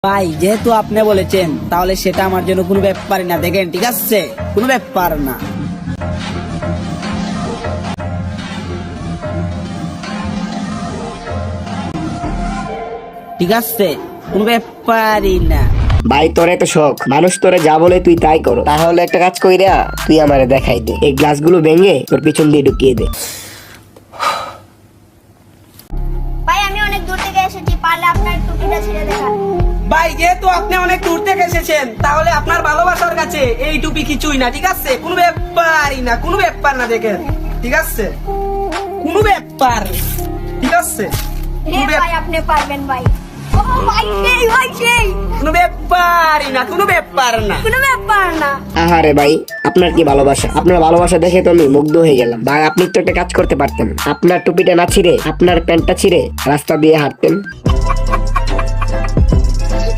ভাই যেহেতু আপনি বলেছেন তাহলে সেটা আমার জন্য কোনো ব্যাপারই না। দেখেন ঠিক আছে, কোনো ব্যাপার না। ঠিক আছে, কোনো ব্যাপারই না। ভাই তোর এত শখ, মানুষ তোরে যা বলে তুই তাই করো। তাহলে একটা কাজ কইরা তুই আমারে দেখাই দে, এই গ্লাসগুলো ভেঙে তোর পিছন দিয়ে ঢুকিয়ে দে। ভাই আমি অনেক দূর থেকে এসেছি, পারলে আপনার টুপিটা ছিঁড়ে দেখান। ভাই যেহেতু আপনি অনেক দূর থেকে এসেছেন তাহলে আপনার ভালোবাসার কাছে এই টুপি কিছুই না। ঠিক আছে, কোনো ব্যাপারই না, কোনো ব্যাপার না। দেখেন ঠিক আছে, কোনো ব্যাপার। ঠিক আছে, কোনো ভাই আপনি পারবেন ভাই। ও ভাই সেই ভাই সেই কোনো ব্যাপারই না, কোনো ব্যাপার না। কোনো ব্যাপার না। আহারে ভাই, আপনার কি ভালোবাসা! আপনার ভালোবাসা দেখে তো আমি মুগ্ধ হয়ে গেলাম। ভাই আপনি তো একটা কাজ করতে পারতেন, আপনার টুপিটা না ছিঁড়ে আপনার প্যান্টটা ছিঁড়ে রাস্তা দিয়ে হাঁটতেন।